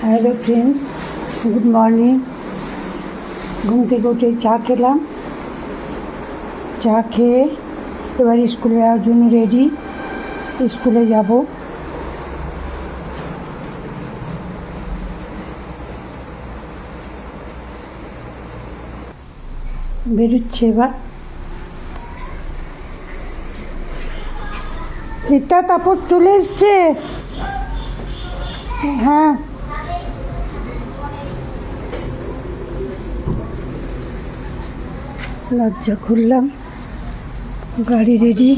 Hello friends, good morning. ঘুম থেকে উঠে চা খেলাম। চা খেয়ে এবার স্কুলে যাওয়ার জন্য রেডি। স্কুলে যাব। বেরোচ্ছে এবার। রিতা তারপর চলে এসছে। হ্যাঁ, লজ্জা খুললাম। গাড়ি রেডি।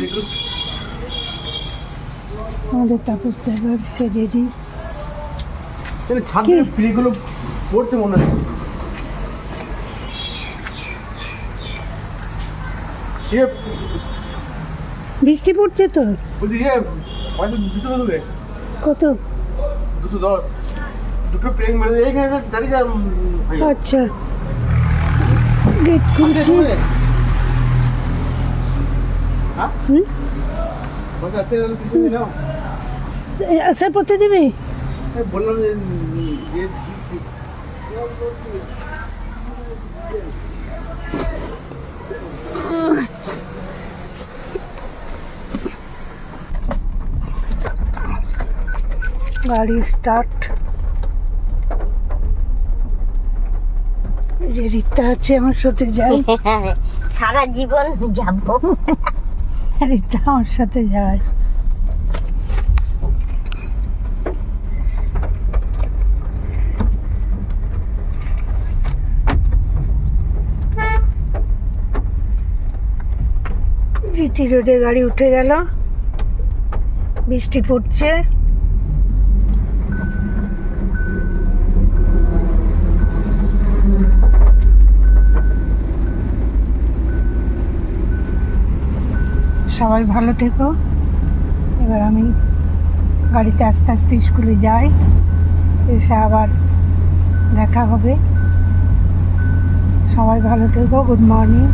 আমাদের তাপস ড্রাইভার সে রেডি। ছাদের পিড়িগুলো পড়তে মনে হয়। বৃষ্টি পড়ছে তো। কত? 210 দুটো প্লেন মেরে এইখানে দাঁড়িয়ে যা। আচ্ছা, গেট খুলছি। আসার পথে দিবি? বললাম যে গাড়ি স্টার্ট। যে রিতা আছে আমার সাথে যাই। সারা জীবন যাব। রিতা আমার সাথে যায়। জিটি রোডে গাড়ি উঠে গেল। বৃষ্টি পড়ছে। সবাই ভালো থেকো। এবার আমি গাড়িতে আস্তে আস্তে স্কুলে যাই। এসে আবার দেখা হবে। সবাই ভালো থেকো। Good morning.